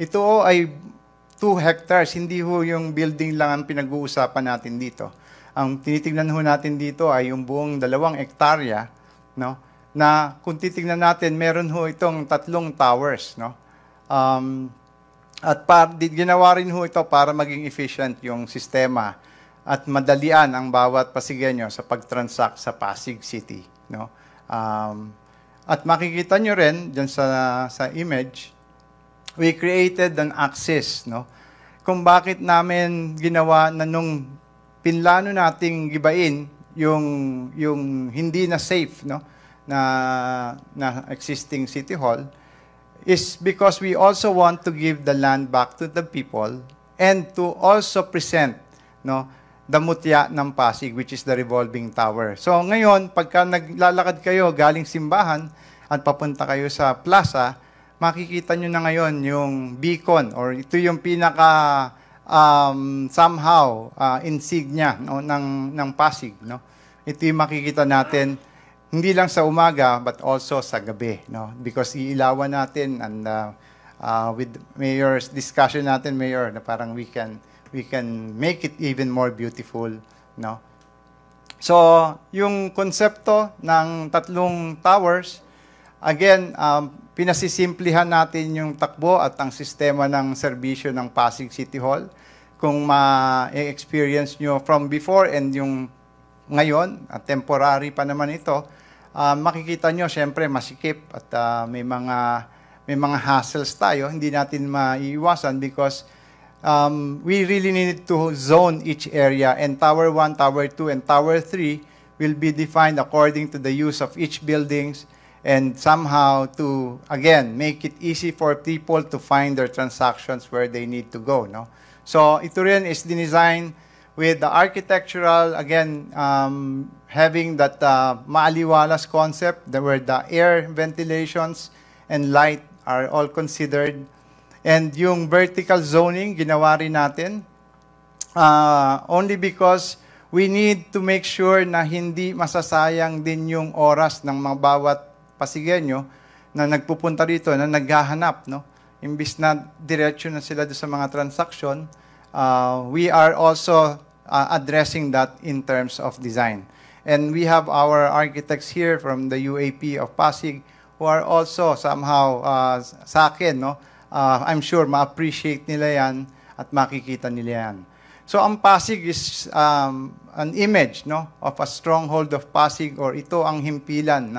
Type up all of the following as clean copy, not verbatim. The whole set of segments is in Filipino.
Ito ay 2 hectares, hindi ho yung building lang ang pinag-uusapan natin dito. Ang tinitingnan ho natin dito ay yung buong 2 hektarya, no? Na kung titingnan natin, meron ho itong 3 towers, no? At ginawa rin ho ito para maging efficient yung sistema at madalian ang bawat Pasigueño sa pag-transact sa Pasig City, no? At makikita nyo rin dyan sa image, we created an axis, no? Kung bakit namin ginawa na nung pinlano nating gibain yung hindi na safe, no, na existing City Hall, is because we also want to give the land back to the people and to also present, no, the mutya ng Pasig, which is the revolving tower. So ngayon, pagka naglalakad kayo galing simbahan at papunta kayo sa plaza, makikita nyo na ngayon yung beacon, or ito yung pinaka somehow insignia, no, ng Pasig, no. Ito yung makikita natin hindi lang sa umaga but also sa gabi, no, because iilawan natin, and with mayor's discussion natin, mayor, na parang we can make it even more beautiful, no. So yung konsepto ng 3 towers, again, pinasisimplihan natin yung takbo at ang sistema ng serbisyo ng Pasig City Hall. Kung ma-experience nyo from before and yung ngayon, temporary pa naman ito, makikita nyo, syempre, masikip at may mga hassles tayo. Hindi natin maiiwasan because we really need to zone each area, and Tower 1, Tower 2, and Tower 3 will be defined according to the use of each buildings, and somehow to, again, make it easy for people to find their transactions where they need to go, no? So ito rin is designed with the architectural, again, having that maaliwalas concept, where the air ventilations and light are all considered. And yung vertical zoning, ginawa rin natin, only because we need to make sure na hindi masasayang din yung oras ng mga bawat Pasigueño na nagpupunta dito, na naghahanap, no? Imbis na diretso na sila sa mga transaction, we are also addressing that in terms of design. And we have our architects here from the UAP of Pasig who are also somehow, sa akin, no? I'm sure ma-appreciate nila yan at makikita nila yan. So ang Pasig is an image, no, of a stronghold of Pasig, or ito ang himpilan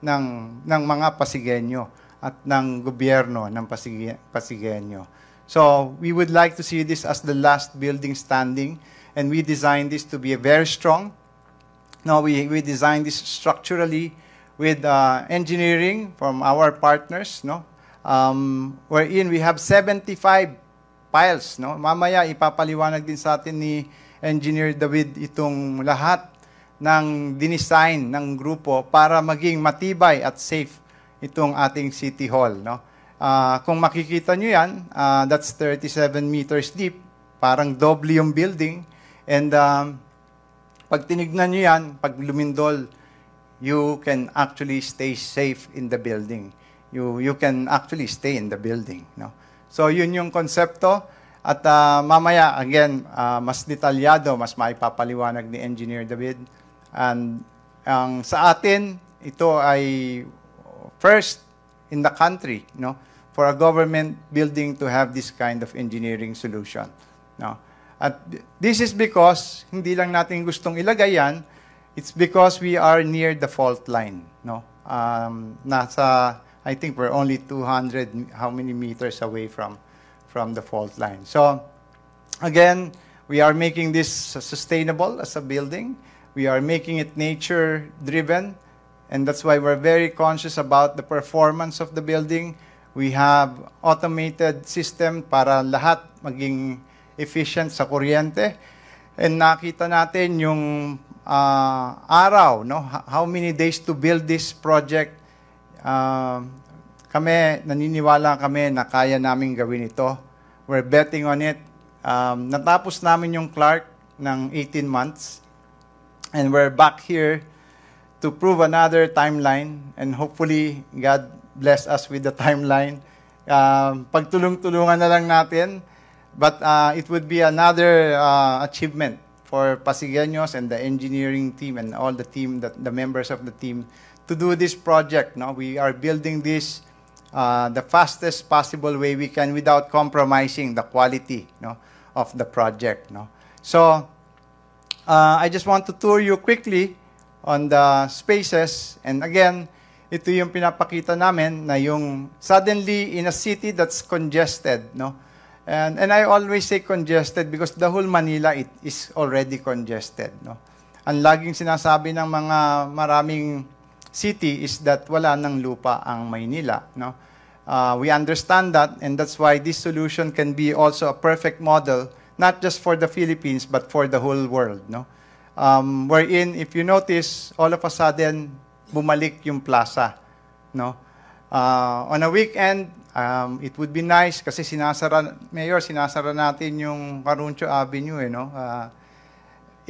ng mga Pasigueño at ng gobyerno ng Pasigueño. So we would like to see this as the last building standing, and we designed this to be very strong. Now we designed this structurally with engineering from our partners, no, wherein we have 75 piles, no. Mamaya ipapaliwanag din sa atin ni Engineer David itong lahat ng dinesign ng grupo para maging matibay at safe itong ating City Hall, no. Kung makikita nyo yan, that's 37 meters deep, parang doble yung building, and pag tinignan nyo yan, pag lumindol, you can actually stay safe in the building. You can actually stay in the building, no. So yun yung konsepto, at mamaya again, mas detalyado, mas maipapaliwanag ni Engineer David. And sa atin, ito ay first in the country, no, for a government building to have this kind of engineering solution, no. At this is because hindi lang natin gustong ilagay yan, it's because we are near the fault line, no. I think we're only 200 how many meters away from the fault line. So again, we are making this sustainable as a building. We are making it nature-driven, and that's why we're very conscious about the performance of the building. We have automated system para lahat maging efficient sa kuryente. And nakita natin yung araw, no? How many days to build this project. Naniniwala kami na kaya namin gawin ito. We're betting on it. Natapos namin yung Clark ng 18 months. And we're back here to prove another timeline. And hopefully, God bless us with the timeline Pagtulong-tulungan na lang natin. But it would be another achievement for Pasigueños and the engineering team and all the team, the members of the team, to do this project. No? We are building this the fastest possible way we can without compromising the quality, no, of the project. No? So I just want to tour you quickly on the spaces. And again, ito yung pinapakita namin na yung suddenly in a city that's congested. No? And I always say congested because the whole Manila it is already congested. No? Ang laging sinasabi ng mga maraming city is that wala nang lupa ang Maynila. No? We understand that, and that's why this solution can be also a perfect model, not just for the Philippines, but for the whole world. No? Wherein, if you notice, all of a sudden, bumalik yung plaza. No? On a weekend, it would be nice kasi Mayor, sinasara natin yung Caruncho Avenue. No?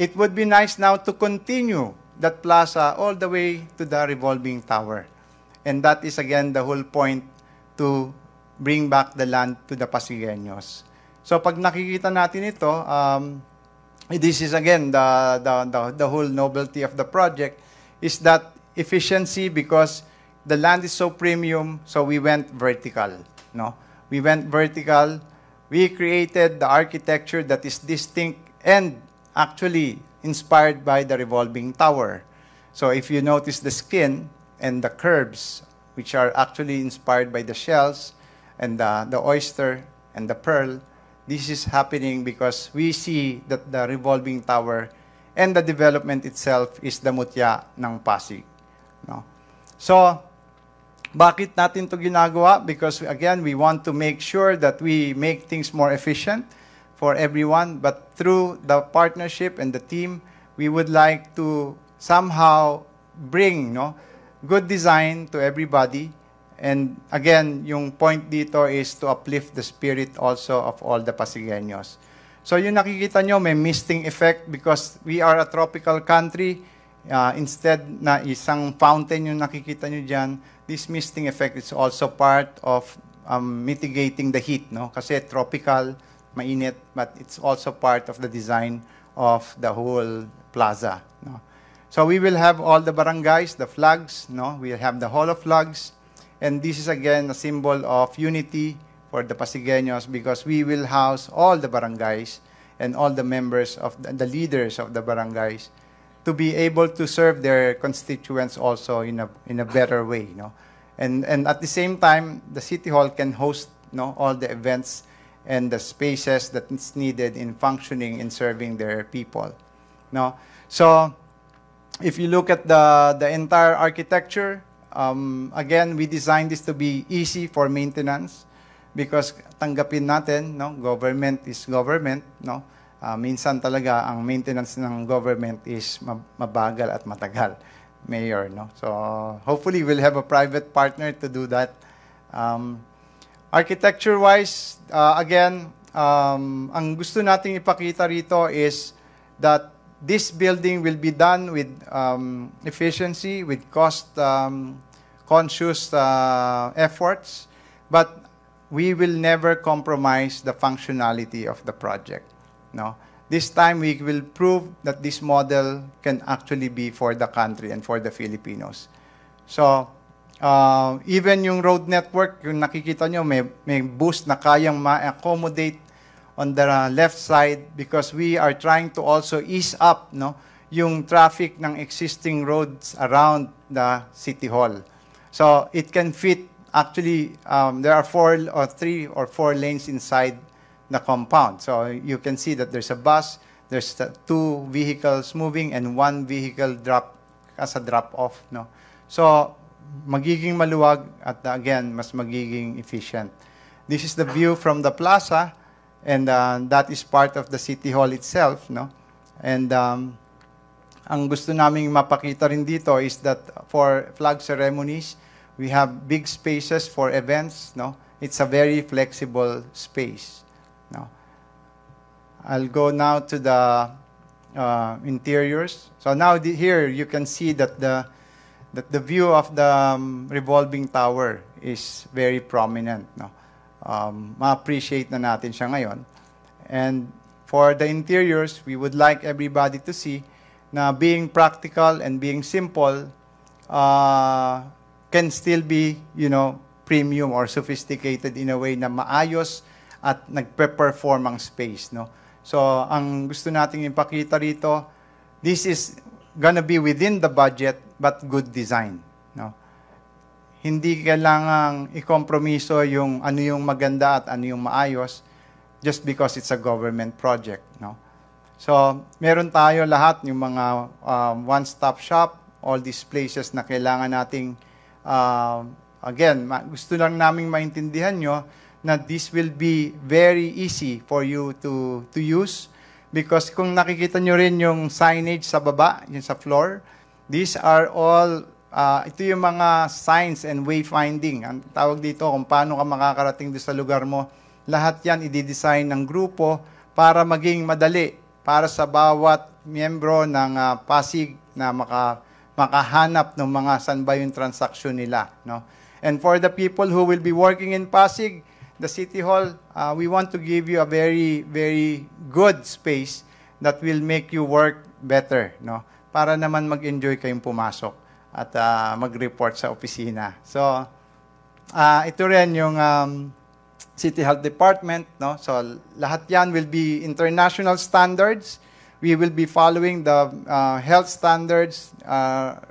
It would be nice now to continue that plaza all the way to the revolving tower. And that is, again, the whole point to bring back the land to the Pasigueños. So pag nakikita natin ito, this is again the whole novelty of the project is that efficiency because the land is so premium, so we went vertical. No? We went vertical. We created the architecture that is distinct and actually inspired by the revolving tower. So if you notice the skin and the curves, which are actually inspired by the shells and the oyster and the pearl, this is happening because we see that the revolving tower and the development itself is the mutya ng Pasig. No? So, bakit natin to ginagawa? Because again, we want to make sure that we make things more efficient for everyone, but through the partnership and the team, we would like to somehow bring good design to everybody. And again, yung point dito is to uplift the spirit also of all the Pasigueños. So yung nakikita nyo, may misting effect because we are a tropical country. Instead na isang fountain yung nakikita nyo dyan, this misting effect is also part of mitigating the heat. No? Kasi tropical, mainit, but it's also part of the design of the whole plaza. No? So we will have all the barangays, the flags. No? We'll have the Hall of Flags. And this is again a symbol of unity for the Pasigueños because we will house all the barangays and all the members of the leaders of the barangays to be able to serve their constituents also in a better way. No? And at the same time, the City Hall can host all the events and the spaces that is needed in functioning and serving their people. No? So if you look at the entire architecture, again, we designed this to be easy for maintenance because tanggapin natin, government is government. No? Minsan talaga ang maintenance ng government is mabagal at matagal, Mayor. No? So hopefully we'll have a private partner to do that. Architecture-wise, again, ang gusto nating ipakita rito is that this building will be done with efficiency, with cost-conscious efforts, but we will never compromise the functionality of the project. No? This time, we will prove that this model can actually be for the country and for the Filipinos. So, even yung road network, yung nakikita nyo, may bus na kayang ma-accommodate on the left side because we are trying to also ease up yung traffic ng existing roads around the City Hall. So it can fit, actually, there are 3 or 4 lanes inside the compound. So you can see that there's a bus, there's 2 vehicles moving, and 1 vehicle as a drop-off. No? So magiging maluwag at again, mas magiging efficient. This is the view from the plaza. And that is part of the City Hall itself, no? And ang gusto naming mapakita rin dito is that for flag ceremonies, we have big spaces for events, no? It's a very flexible space, no? I'll go now to the interiors. So now here you can see that the view of the revolving tower is very prominent, no? ma-appreciate na natin siya ngayon. And for the interiors, we would like everybody to see na being practical and being simple can still be, premium or sophisticated in a way na maayos at nagpe-perform ang space, no? So, ang gusto nating ipakita rito, this is gonna be within the budget but good design, no? Hindi kailangang ikompromiso yung ano yung maganda at ano yung maayos just because it's a government project, no? So, meron tayo lahat yung mga one-stop shop, all these places na kailangan nating again, gusto lang naming maintindihan nyo na this will be very easy for you to use because kung nakikita nyo rin yung signage sa baba, yung sa floor, these are all, ito yung mga signs and wayfinding. Ang tawag dito kung paano ka makakarating doon sa lugar mo. Lahat yan i-design ng grupo para maging madali para sa bawat miyembro ng Pasig na makahanap ng mga saan ba yung transaksyon nila, no? And for the people who will be working in Pasig, the City Hall, we want to give you a very, very good space that will make you work better, no? Para naman mag-enjoy kayong pumasok at mag-report sa opisina. So, ito rin yung City Health Department, no? So, lahat yan will be international standards. We will be following the health standards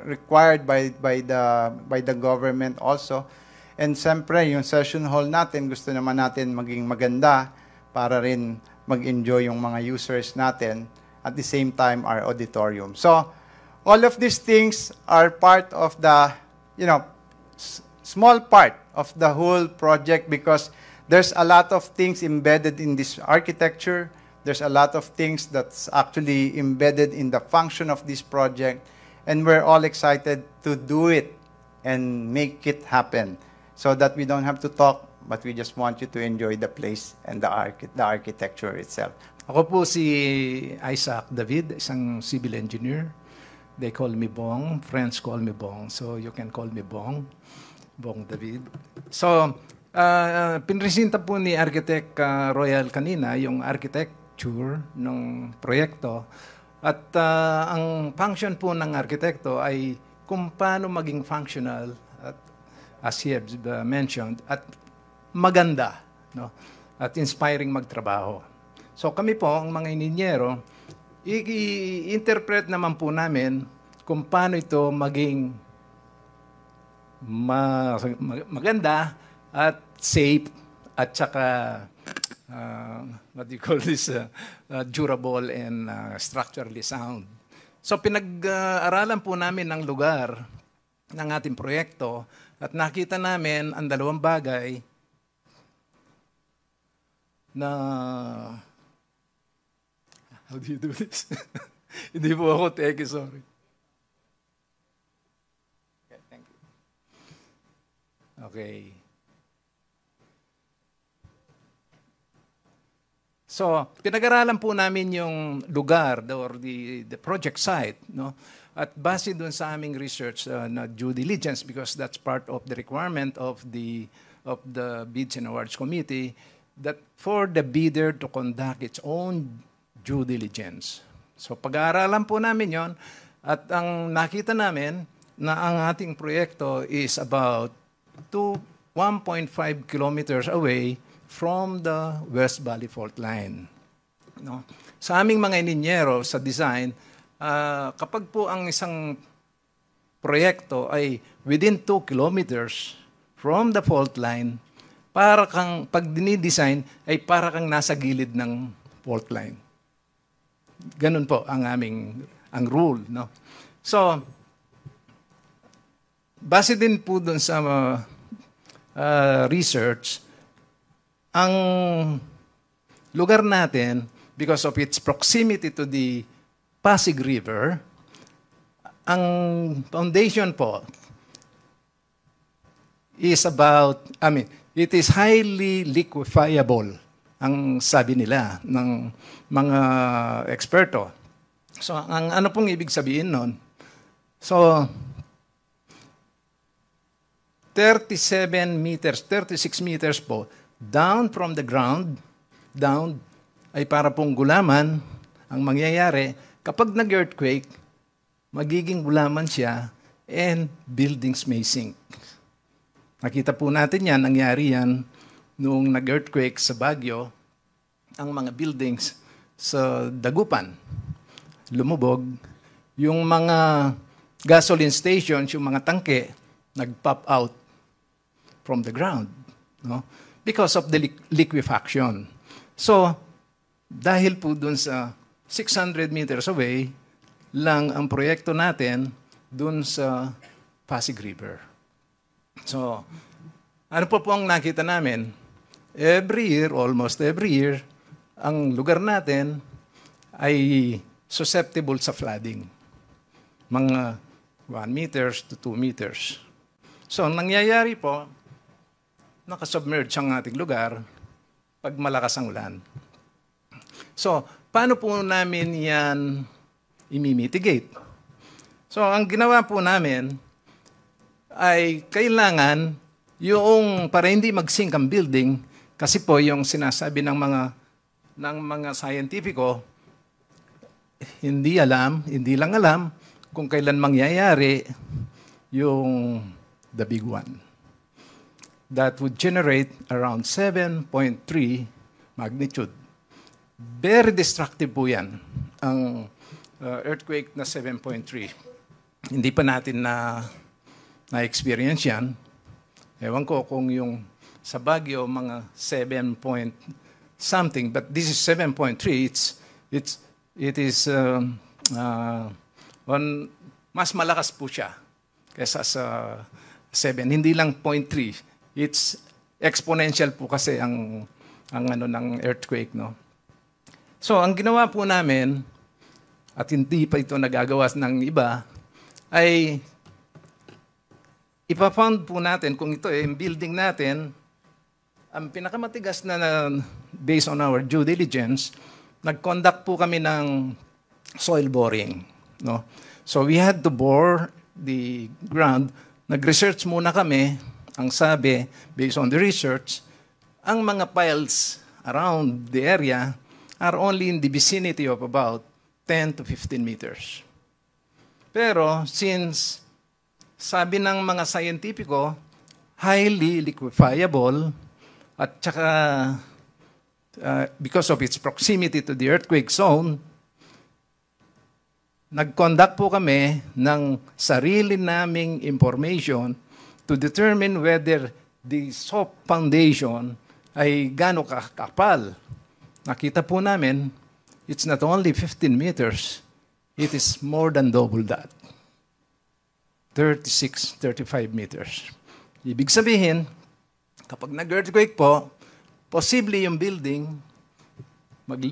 required by the government also. And siyempre, yung session hall natin, gusto naman natin maging maganda para rin mag-enjoy yung mga users natin. At the same time, our auditorium. So, all of these things are part of the, small part of the whole project because there's a lot of things embedded in this architecture. There's a lot of things that's actually embedded in the function of this project, and we're all excited to do it and make it happen so that we don't have to talk, but we just want you to enjoy the place and the architecture itself. Ako po si Isaac David, isang civil engineer. They call me Bong. Friends call me Bong. So you can call me Bong. Bong David. So, pinresenta po ni Architect Royal kanina yung architecture ng proyekto. At ang function po ng arkitekto ay kung paano maging functional, at, as he has mentioned, at maganda, no? At inspiring magtrabaho. So kami po, ang mga ininyero, i-interpret naman po namin kung paano ito maging maganda at safe at saka what do you call this, durable and structurally sound. So pinag-aralan po namin ang lugar ng ating proyekto at nakita namin ang dalawang bagay na how do you do this? Hindi po ako teki, sorry. Okay, thank you. Okay. So, pinag-aralan po namin yung lugar or the project site, no? At base doon sa aming research na due diligence, because that's part of the requirement of the Bids and Awards Committee, that for the bidder to conduct its own due diligence. So, pag-aaralan po namin yon at ang nakita namin na ang ating proyekto is about 1.5 kilometers away from the West Valley Fault Line. No? Sa aming mga ininyero sa design, kapag po ang isang proyekto ay within 2 kilometers from the fault line, para kang, pag dinidesign, ay para kang nasa gilid ng fault line. Ganun po ang ang rule. No? So, base din po dun sa research, ang lugar natin, because of its proximity to the Pasig River, ang foundation po is it is highly liquefiable, ang sabi nila ng mga eksperto. So, ang ano pong ibig sabihin nun? So, 36 meters po, down from the ground, down ay para pong gulaman. Ang mangyayari, kapag nag-earthquake, magiging gulaman siya and buildings may sink. Nakita po natin yan, nangyari yan noong nag-earthquake sa Baguio, ang mga buildings sa Dagupan, lumubog. Yung mga gasoline stations, yung mga tangke, nag-pop out from the ground, no? Because of the liquefaction. So, dahil po dun sa 600 meters away lang ang proyekto natin dun sa Pasig River. So, ano po ang nakita namin? Every year, almost every year, ang lugar natin ay susceptible sa flooding. Mga 1 meters to 2 meters. So, ang nangyayari po, nakasubmerge ang ating lugar pag malakas ang ulan. So, paano po namin yan i-mitigate? So, ang ginawa po namin ay kailangan yung para hindi mag-sink ang building kasi po yung sinasabi ng mga scientifico hindi lang alam kung kailan mangyayari yung the big one. That would generate around 7.3 magnitude. Very destructive po yan, ang earthquake na 7.3. Hindi pa natin na-experience yan. Ewan ko kung yung sa Baguio, mga 7 point something, but this is 7.3. It is mas malakas po siya kaysa sa 7. Hindi lang 0.3. It's exponential po kasi ang ng earthquake, no. So, ang ginawa po namin at hindi pa ito nagagawa ng iba ay ipa-found po natin kung ito yung building natin ang pinakamatigas na based on our due diligence, nag-conduct po kami ng soil boring, no. So, we had to bore the ground. Nag-research muna kami. Ang sabi, based on the research, ang mga piles around the area are only in the vicinity of about 10 to 15 meters. Pero since sabi ng mga scientifico, highly liquefiable at saka because of its proximity to the earthquake zone, nag-conduct po kami ng sarili naming information to determine whether the soft foundation ay gaano kakapal. Nakita po namin, it's not only 15 meters, it is more than double that. 36, 35 meters. Ibig sabihin, kapag nag-earthquake po, posible yung building,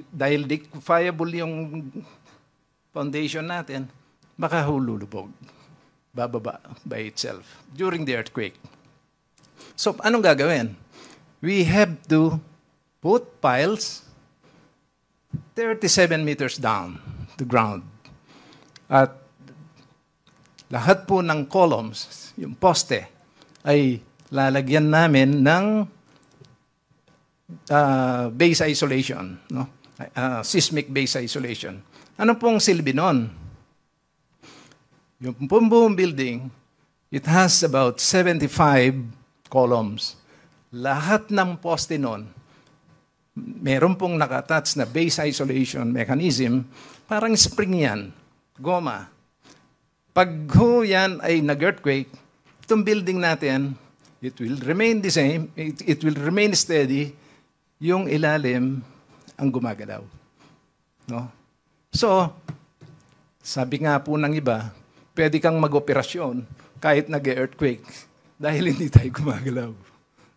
dahil liquefiable yung foundation natin, baka hululubog. Bababa by itself during the earthquake. So, anong gagawin? We have to put piles 37 meters down to ground. At lahat po ng columns, yung poste, ay lalagyan namin ng base isolation, no? Seismic base isolation. Ano pong silbi nun? Yung buong building, it has about 75 columns. Lahat ng poste nun, meron pong nakatouch na base isolation mechanism, parang spring yan, goma. Pag yan ay nag-earthquake, itong building natin, it will remain the same, it will remain steady, yung ilalim ang gumagalaw. No? So, sabi nga po ng iba, pwede kang mag-operasyon kahit nag-earthquake dahil hindi tayo gumagalaw.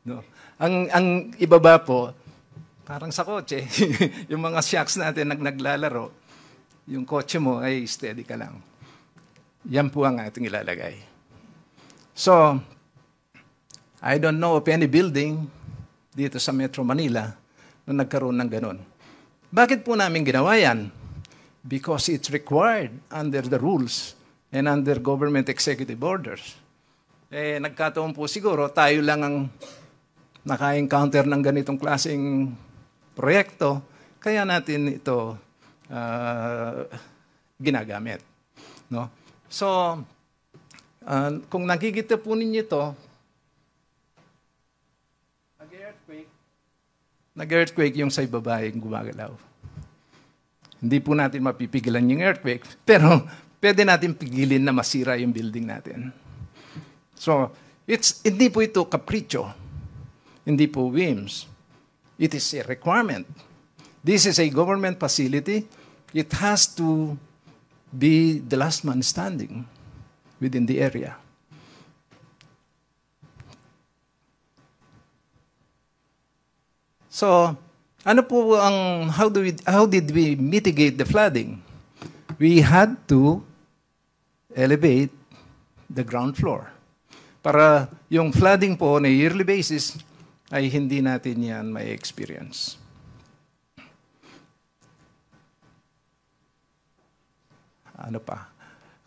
No? Ang ibaba po, parang sa kotse, yung mga shocks natin naglalaro, yung kotse mo ay steady ka lang. Yan po ang ating ilalagay. So, I don't know of any building dito sa Metro Manila na nagkaroon ng ganun. Bakit po namin ginawa yan? Because it's required under the rules and under government executive orders. Nagkataon po siguro, tayo lang ang naka-encounter ng ganitong klaseng proyekto, kaya natin ito ginagamit. No? So, kung nakikita po ninyo ito, nag-earthquake yung sa ibaba yung gumagalaw. Hindi po natin mapipigilan yung earthquake, pero pwede natin pigilin na masira yung building natin. So, hindi po ito kapritsyo. Hindi po whims. It is a requirement. This is a government facility. It has to be the last man standing within the area. So, ano po how did we mitigate the flooding? We had to elevate the ground floor. Para yung flooding po on a yearly basis ay hindi natin yan may experience. Ano pa?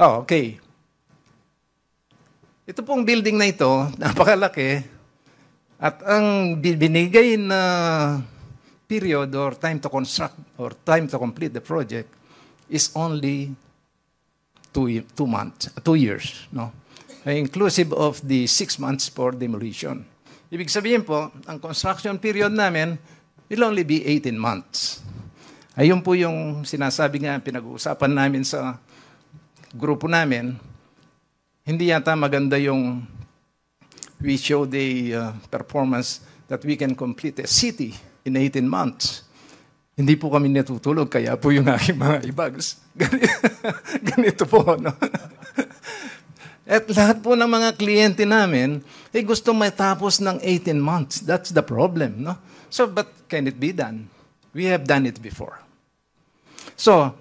Oh, okay. Ito pong building na ito, napakalaki, at ang binigay na period or time to construct or time to complete the project is only 2 years, no? Inclusive of the 6 months for demolition. Ibig sabihin po, ang construction period namin will only be 18 months. Ayun po yung sinasabi nga, pinag-uusapan namin sa grupo namin. Hindi yata maganda yung we show the performance that we can complete a city in 18 months. Hindi po kami natutulog, kaya po yung aking mga ibags. Ganito po, no? At lahat po ng mga kliyente namin, gusto matapos ng 18 months. That's the problem, no? So, but can it be done? We have done it before. So,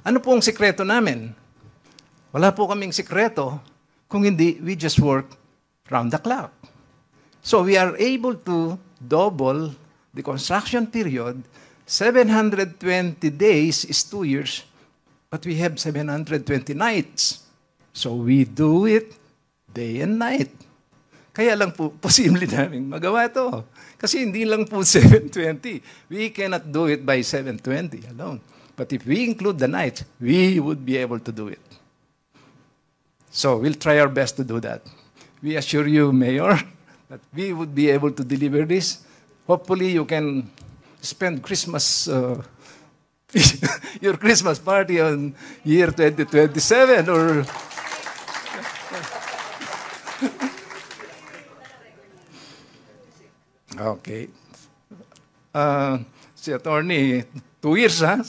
ano po ang sikreto namin? Wala po kaming sikreto, kung hindi, we just work round the clock. So, we are able to double the construction period. 720 days is 2 years, but we have 720 nights. So we do it day and night. Kaya lang po, posible namin magawa ito. Kasi hindi lang po 720. We cannot do it by 720 alone. But if we include the night, we would be able to do it. So we'll try our best to do that. We assure you, Mayor, that we would be able to deliver this. Hopefully you can spend Christmas, your Christmas party on year 2027 or... Okay. Si attorney, 2 years, ha?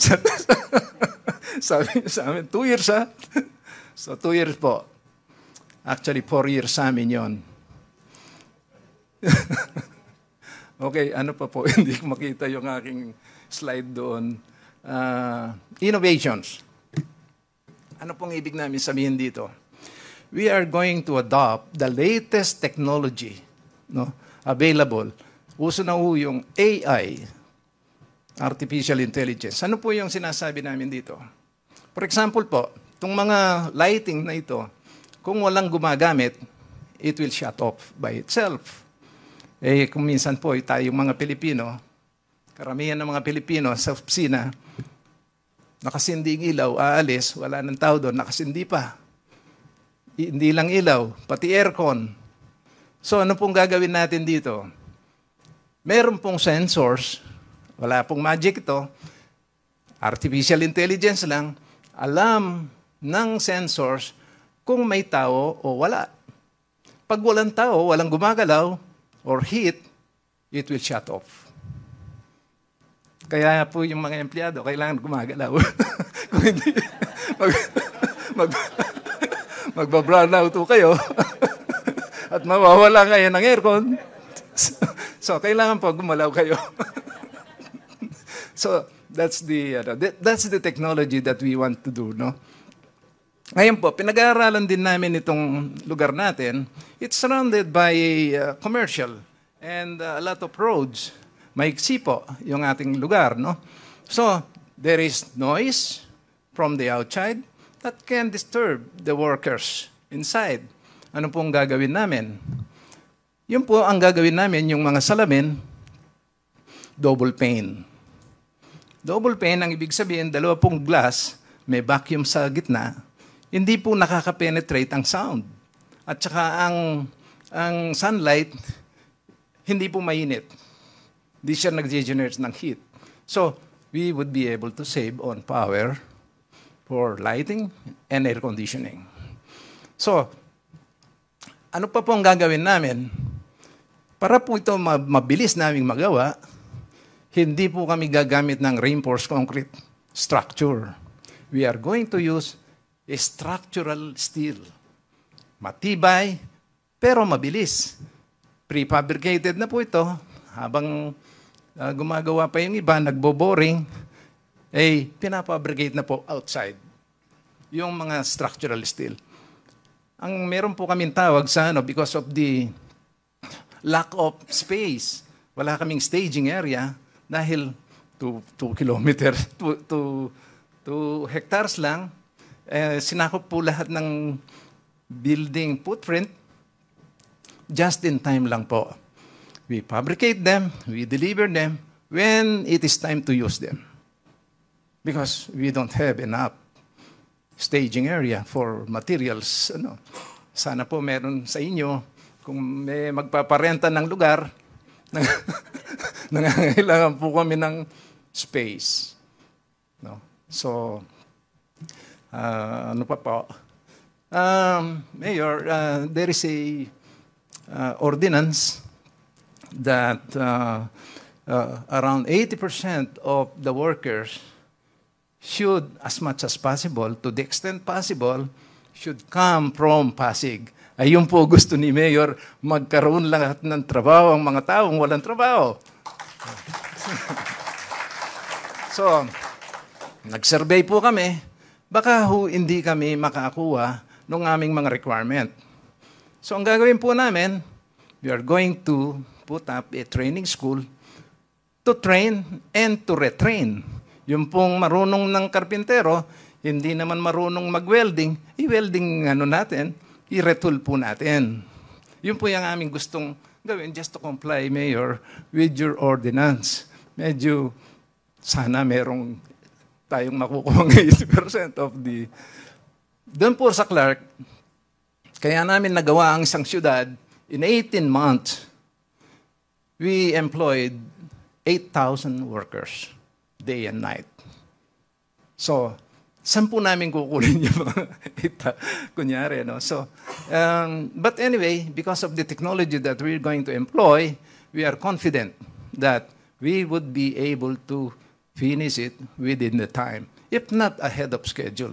Sabi sa amin, 2 years, ha? So, 2 years po. Actually, 4 years sa amin yun. Okay, ano pa po? Hindi ko makita yung aking slide doon. Innovations. Ano pong ibig namin sabihin dito? We are going to adopt the latest technology, no, available. Uso na po yung AI, Artificial Intelligence. Ano po yung sinasabi namin dito? For example po, itong mga lighting na ito, kung walang gumagamit, it will shut off by itself. Kung minsan po, tayong mga Pilipino, karamihan ng mga Pilipino sa opisina, nakasindi ang ilaw, aalis, wala ng tao doon, nakasindi pa. Hindi lang ilaw, pati aircon. So ano pong gagawin natin dito? Meron pong sensors, wala pong magic ito, artificial intelligence lang, alam ng sensors kung may tao o wala. Pag walang tao, walang gumagalaw, or heat, it will shut off. Kaya po yung mga empleyado, kailangan gumagalaw. Kung hindi, magba-brown out kayo at mawawala kayo ng aircon. So, kailangan po gumalaw kayo. So, that's the technology that we want to do, no? Ngayon po, pinag-aaralan din namin itong lugar natin. It's surrounded by commercial and a lot of roads. Maiksi po yung ating lugar, no? So, there is noise from the outside that can disturb the workers inside. Ano pong gagawin namin? Yun po ang gagawin namin, yung mga salamin, double pane. Double pane, ang ibig sabihin, dalawa pong glass, may vacuum sa gitna, hindi po nakaka-penetrate ang sound. At saka ang sunlight, hindi po mainit. Hindi siya nag-generate ng heat. So, we would be able to save on power for lighting and air conditioning. So, ano pa po ang gagawin namin? Para po ito mabilis naming magawa, hindi po kami gagamit ng reinforced concrete structure. We are going to use a structural steel. Matibay, pero mabilis. Prefabricated na po ito. Habang gumagawa pa yung iba, nagbo-boring, pinafabricate na po outside. Yung mga structural steel. Ang meron po kaming tawag sa because of the lack of space. Wala kaming staging area dahil 2 kilometers, 2 hectares lang. Sinakop po lahat ng building footprint. Just in time lang po. We fabricate them, we deliver them when it is time to use them. Because we don't have enough staging area for materials. Sana po meron sa inyo, kung may magpaparenta ng lugar, nangangailangan po kami ng space. So, ano pa po? Mayor, there is a ordinance that around 80% of the workers should, as much as possible, to the extent possible, should come from Pasig. Ayun po gusto ni Mayor, magkaroon lahat ng trabaho ang mga taong walang trabaho. So, nag-survey po kami, baka hindi kami makakuha ng aming mga requirement. So, ang gagawin po namin, we are going to put up a training school to train and to retrain. Yung pong marunong ng karpintero, hindi naman marunong mag-welding, i-welding natin, i-retool po natin. Yun po yung aming gustong gawin just to comply, Mayor, with your ordinance. Medyo sana merong tayong makukuha ng 80% of the... Doon po sa Clark, kaya namin nagawa ang isang syudad, in 18 months, we employed 8,000 workers, day and night. So, saan po namin kukunin yung mga kunyari, So, but anyway, because of the technology that we're going to employ, we are confident that we would be able to finish it within the time, if not ahead of schedule.